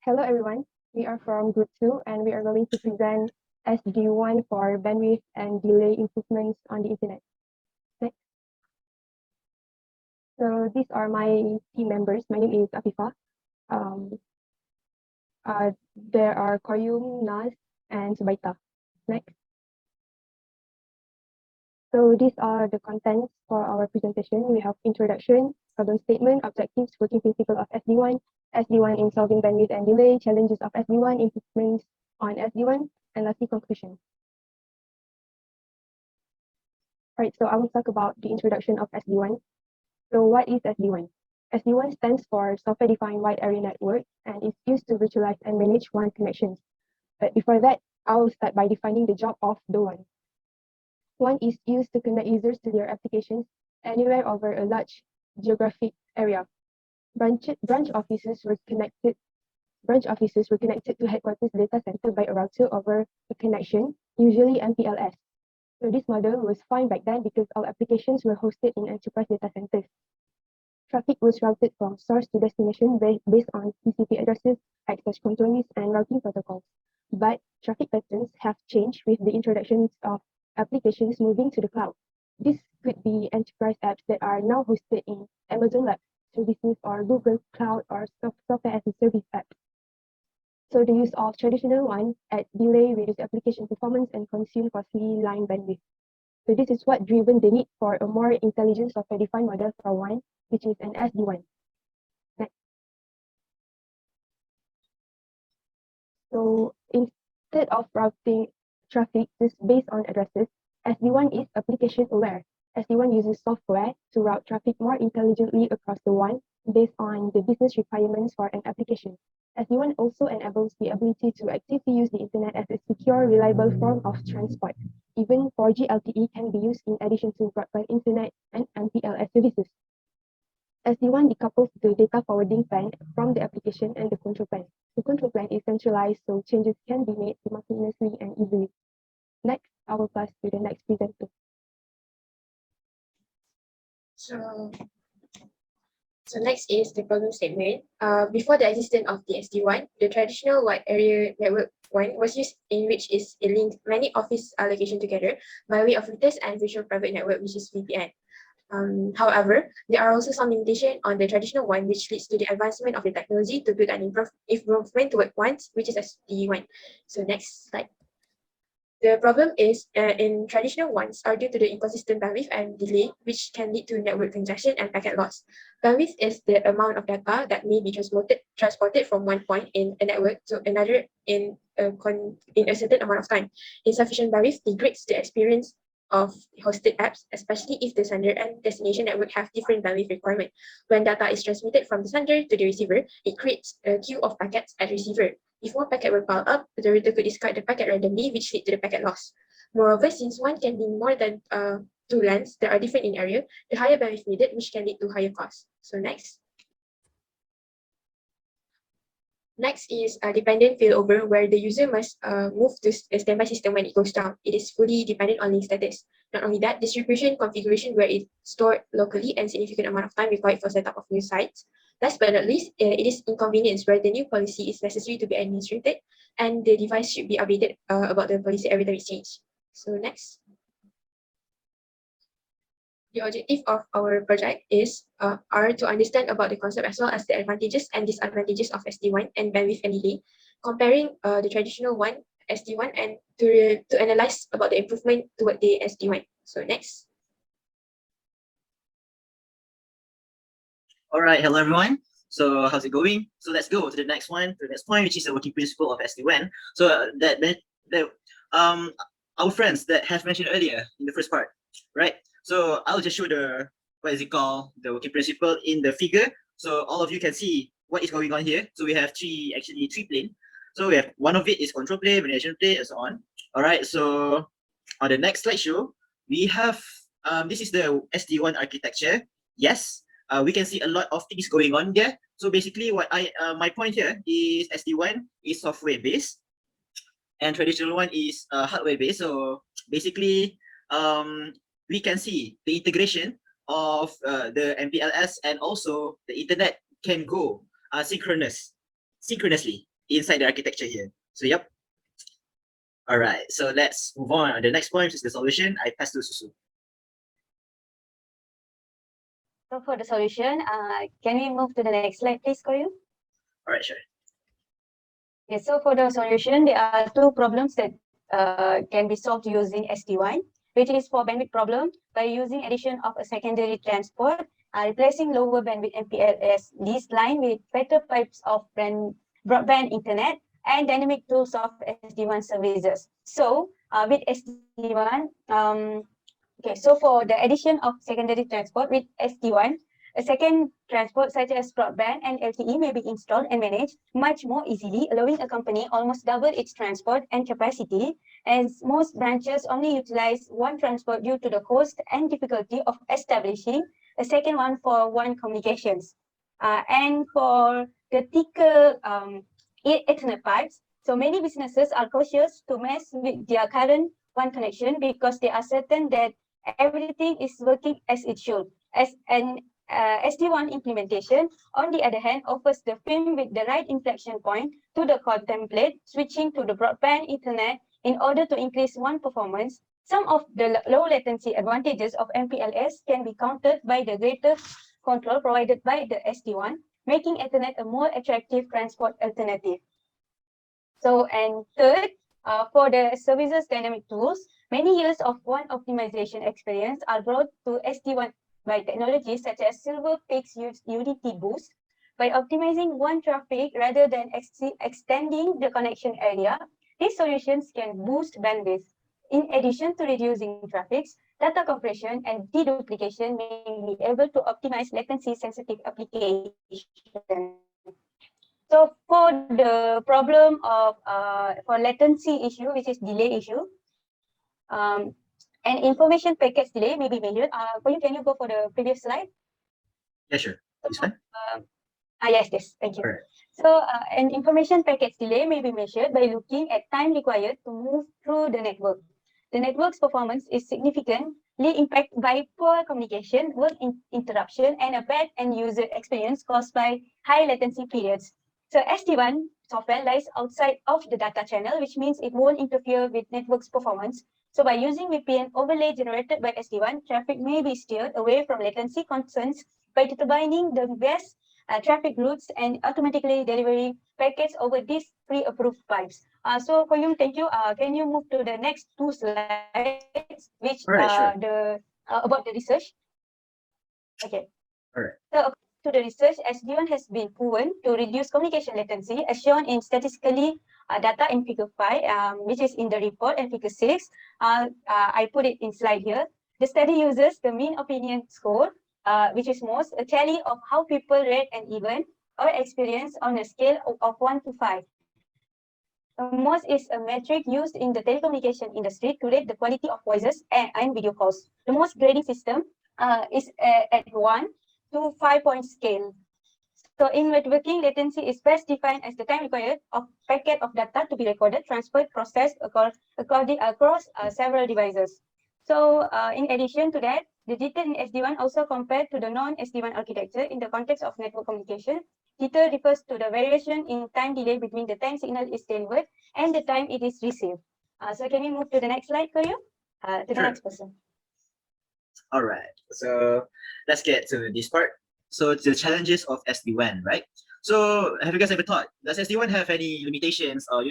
Hello everyone, we are from Group 2 and we are going to present SD-WAN for bandwidth and delay improvements on the internet. Next. So these are my team members. My name is Afifah. There are Qayyum, Naz, and Subaitha. Next. So these are the contents for our presentation. We have introduction, problem statement, objectives, working principle of SD-WAN, SD-WAN in solving bandwidth and delay, challenges of SD-WAN, improvements on SD-WAN, and lastly conclusion. Right, so I will talk about the introduction of SD-WAN. So what is SD-WAN? SD-WAN stands for Software-Defined Wide Area Network and is used to virtualize and manage WAN connections. But before that, I will start by defining the job of the WAN. WAN is used to connect users to their applications anywhere over a large geographic area. Branch offices were connected to headquarters data center by a router over a connection, usually MPLS. So this model was fine back then because all applications were hosted in enterprise data centers. Traffic was routed from source to destination based on TCP addresses, access control lists, and routing protocols. But traffic patterns have changed with the introductions of applications moving to the cloud. This could be enterprise apps that are now hosted in Amazon Web Services or Google Cloud or software as a service apps. So the use of traditional WAN adds delay, reduce application performance, and consume costly line bandwidth. So this is what driven the need for a more intelligent software-defined model for WAN, which is an SD-WAN. Next. So instead of routing traffic just based on addresses, SD-WAN is application aware. SD-WAN uses software to route traffic more intelligently across the WAN based on the business requirements for an application. SD-WAN also enables the ability to actively use the internet as a secure, reliable form of transport. Even 4G LTE can be used in addition to broadband internet and MPLS services. SD-WAN decouples the data forwarding plan from the application and the control plan. The control plan is centralized, so changes can be made simultaneously and easily. Next, I will pass to the next presenter. So next is the problem statement. Before the existence of the SD-WAN, the traditional wide area network WAN was used in which it linked many office locations together by way of routers and virtual private network, which is VPN. However, there are also some limitations on the traditional WAN, which leads to the advancement of the technology to build an improvement toward WAN, which is SD-WAN. So next slide. The problem is in traditional WANs are due to the inconsistent bandwidth and delay, which can lead to network congestion and packet loss. Bandwidth is the amount of data that may be transported from one point in a network to another in a certain amount of time. Insufficient bandwidth degrades the experience of hosted apps, especially if the sender and destination network have different bandwidth requirement. When data is transmitted from the sender to the receiver, it creates a queue of packets at receiver. If one packet were piled up, the router could discard the packet randomly, which lead to the packet loss. Moreover, since one can be more than two LANs that are different in area, the higher bandwidth needed, which can lead to higher costs. So next. Next is a dependent failover, where the user must move to a standby system when it goes down. It is fully dependent on link status. Not only that, distribution configuration where it's stored locally and significant amount of time required for setup of new sites. Last but not least, it is inconvenience where the new policy is necessary to be administered and the device should be updated about the policy every time it's changed. So next. The objective of our project is are to understand about the concept as well as the advantages and disadvantages of SD-WAN and bandwidth and delay, comparing the traditional WAN, SD-WAN, and to analyze about the improvement toward the SD-WAN. So next. All right, hello everyone. So how's it going? So let's go to the next one, which is the working principle of SD-WAN. So our friends that have mentioned earlier in the first part, right? So I'll just show the the working principle in the figure. So all of you can see what is going on here. So we have three planes. So we have one of it is control plane, management plane, and so on. All right. So on the next slideshow, we have this is the SD-WAN architecture. Yes. We can see a lot of things going on there. So basically, what my point here is SD-WAN is software based, and traditional one is hardware based. So basically, we can see the integration of the MPLS and also the internet can go synchronously. inside the architecture here. So yep. All right, so let's move on. The next point is the solution. I pass to Susu. So for the solution, can we move to the next slide, please, Qayyum? All right, sure. Okay, so for the solution, there are two problems that can be solved using SD-WAN, which is for bandwidth problem by using addition of a secondary transport, replacing lower bandwidth MPLS this line with better pipes of broadband internet and dynamic tools of SD-WAN services. So with SD-WAN, okay, so for the addition of secondary transport with SD-WAN, a second transport such as broadband and LTE may be installed and managed much more easily, allowing a company almost double its transport and capacity, as most branches only utilize one transport due to the cost and difficulty of establishing a second one for one communications. And for the thicker Ethernet pipes, so many businesses are cautious to mess with their current one connection because they are certain that everything is working as it should. As an SD-WAN implementation, on the other hand, offers the film with the right inflection point to the contemplate switching to the broadband Ethernet in order to increase WAN performance. Some of the low latency advantages of MPLS can be countered by the greater control provided by the SD-WAN, making Ethernet a more attractive transport alternative. So, and third, for the services dynamic tools, many years of WAN optimization experience are brought to SD-WAN by technologies such as Silver Peaks Unity Boost. By optimizing WAN traffic rather than extending the connection area, these solutions can boost bandwidth. In addition to reducing traffic, data compression and deduplication may be able to optimize latency-sensitive applications. So for the problem of for latency issue, which is delay issue, and information packets delay may be measured. Qayyum, can you go for the previous slide? Yeah, sure. This one? Yes, thank you. All right. So an information packets delay may be measured by looking at time required to move through the network. The network's performance is significantly impacted by poor communication, work interruption, and a bad end user experience caused by high latency periods. So SD-WAN software lies outside of the data channel, which means it won't interfere with network's performance. So by using VPN overlay generated by SD-WAN, traffic may be steered away from latency concerns by determining the best traffic routes and automatically delivering packets over these pre-approved pipes. So Qayyum, thank you. Can you move to the next two slides, which Sure. about the research? Okay. All right. So to the research, SD-WAN has been proven to reduce communication latency, as shown in statistically data in Figure 5, which is in the report, and Figure 6. I put it in slide here. The study uses the mean opinion score, which is most a tally of how people rate an event or experience on a scale of 1 to 5. MOHD is a metric used in the telecommunication industry to rate the quality of voices and video calls. The MOHD grading system is at 1 to 5-point scale. So in networking, latency is best defined as the time required of packet of data to be recorded, transferred, processed across several devices. So in addition to that, the jitter in SD-WAN also compared to the non-SD-WAN architecture in the context of network communication. Jitter refers to the variation in time delay between the time signal is delivered and the time it is received. So can we move to the next slide, Qayyum? To the next person. All right. So let's get to this part. So the challenges of SD-WAN, right? So have you guys ever thought, does SD-WAN have any limitations or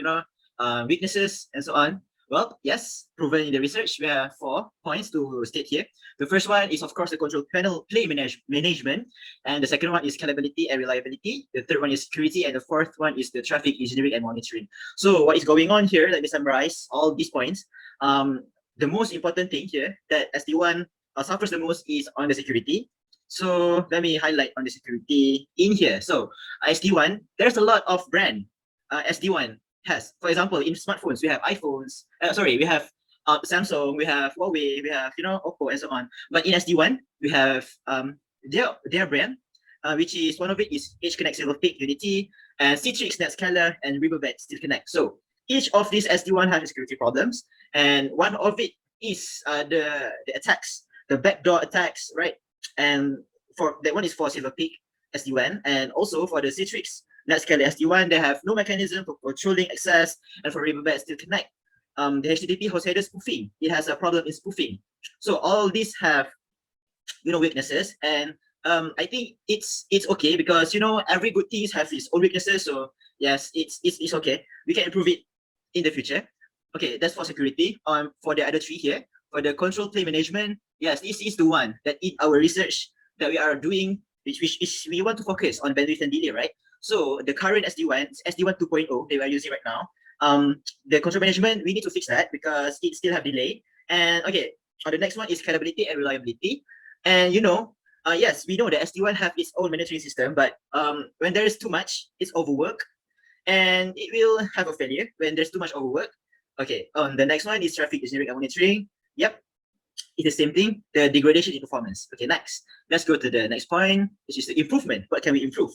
weaknesses and so on? Well, yes, proven in the research. We have 4 points to state here. The first one is, of course, the control panel plane management. And the second one is scalability and reliability. The third one is security. And the fourth one is the traffic engineering and monitoring. So what is going on here? Let me summarize all these points. The most important thing here that SD-WAN suffers the most is on the security. So let me highlight on the security in here. So SD-WAN, there's a lot of brand SD-WAN has. For example, in smartphones, we have iPhones. We have Samsung, we have Huawei, we have Oppo and so on. But in SD-WAN, we have their brand, which is one of it is H-Connect Silver Peak Unity, and Citrix NetScaler and Riverbed Steel Connect. So each of these SD-WAN has security problems, and one of it is the attacks, the backdoor attacks, right? And for that one is for Silver Peak SD-WAN, and also for the Citrix, NetScale SD-WAN, they have no mechanism for controlling access and for riverbeds to connect. The HTTP host header spoofing, it has a problem in spoofing. So all these have, weaknesses, and I think it's okay because every good thing has its own weaknesses. So yes, it's okay. We can improve it in the future. Okay, that's for security. For the other three here, for the control plane management, yes, this is the one that in our research that we are doing, which we want to focus on bandwidth and delay, right? So the current SD-WAN, SD-WAN 2.0 that we are using right now, the control management, we need to fix that because it still have delay. And okay, the next one is scalability and reliability. And yes, we know that SD-WAN have its own monitoring system, but when there is too much, it's overwork, and it will have a failure when there's too much overwork. Okay, the next one is traffic engineering and monitoring. Yep, it's the same thing, the degradation in performance. Okay, next, let's go to the next point, which is the improvement. What can we improve?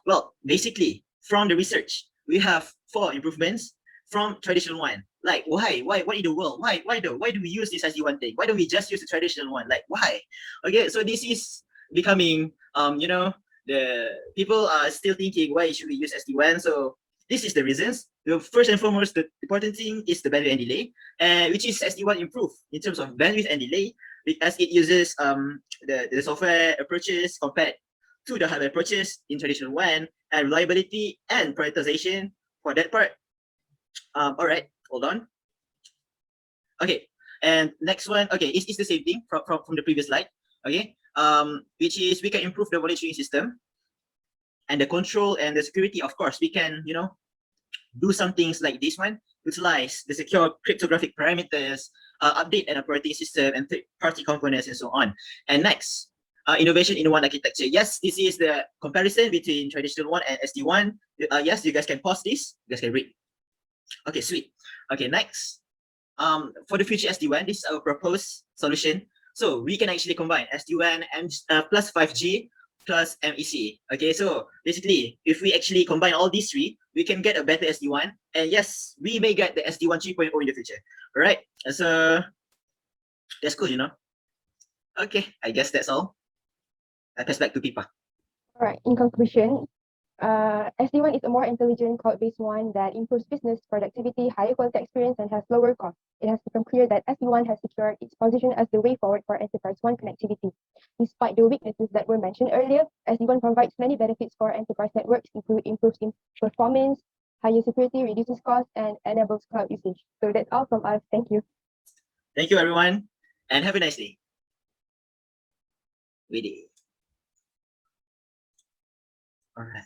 Well, basically, from the research, we have 4 improvements from traditional one. Like, why in the world? Why do we use this SD-WAN thing? Why don't we just use the traditional one? Like, why? Okay, so this is becoming, the people are still thinking, why should we use SD-WAN? So this is the reasons. The first and foremost, the important thing is the bandwidth and delay, which is SD-WAN improve in terms of bandwidth and delay, as it uses the software approaches compared to the hardware approaches in traditional WAN, and reliability and prioritization for that part. All right, hold on. Okay, and next one. Okay, it's the same thing from the previous slide. Okay, which is we can improve the monitoring system and the control and the security. Of course, we can do some things like this one, utilize the secure cryptographic parameters, update an operating system and third-party components and so on. And next, innovation in one architecture. Yes, this is the comparison between traditional one and SD-WAN. Yes, you guys can pause this. You guys can read. Okay, sweet. Okay, next. For the future SD-WAN, this is our proposed solution. So we can actually combine SD-WAN and plus 5G plus MEC. Okay, so basically, if we actually combine all these three, we can get a better SD-WAN. And yes, we may get the SD-WAN 3.0 in the future. All right, so that's cool, Okay, I guess that's all. I pass back to Pipa. All right, in conclusion, SD-WAN is a more intelligent cloud-based one that improves business productivity, higher quality experience, and has lower cost. It has become clear that SD-WAN has secured its position as the way forward for enterprise WAN connectivity. Despite the weaknesses that were mentioned earlier, SD-WAN provides many benefits for enterprise networks, including improves in performance, higher security, reduces costs, and enables cloud usage. So that's all from us. Thank you. Thank you, everyone, and have a nice day. Ready. All right.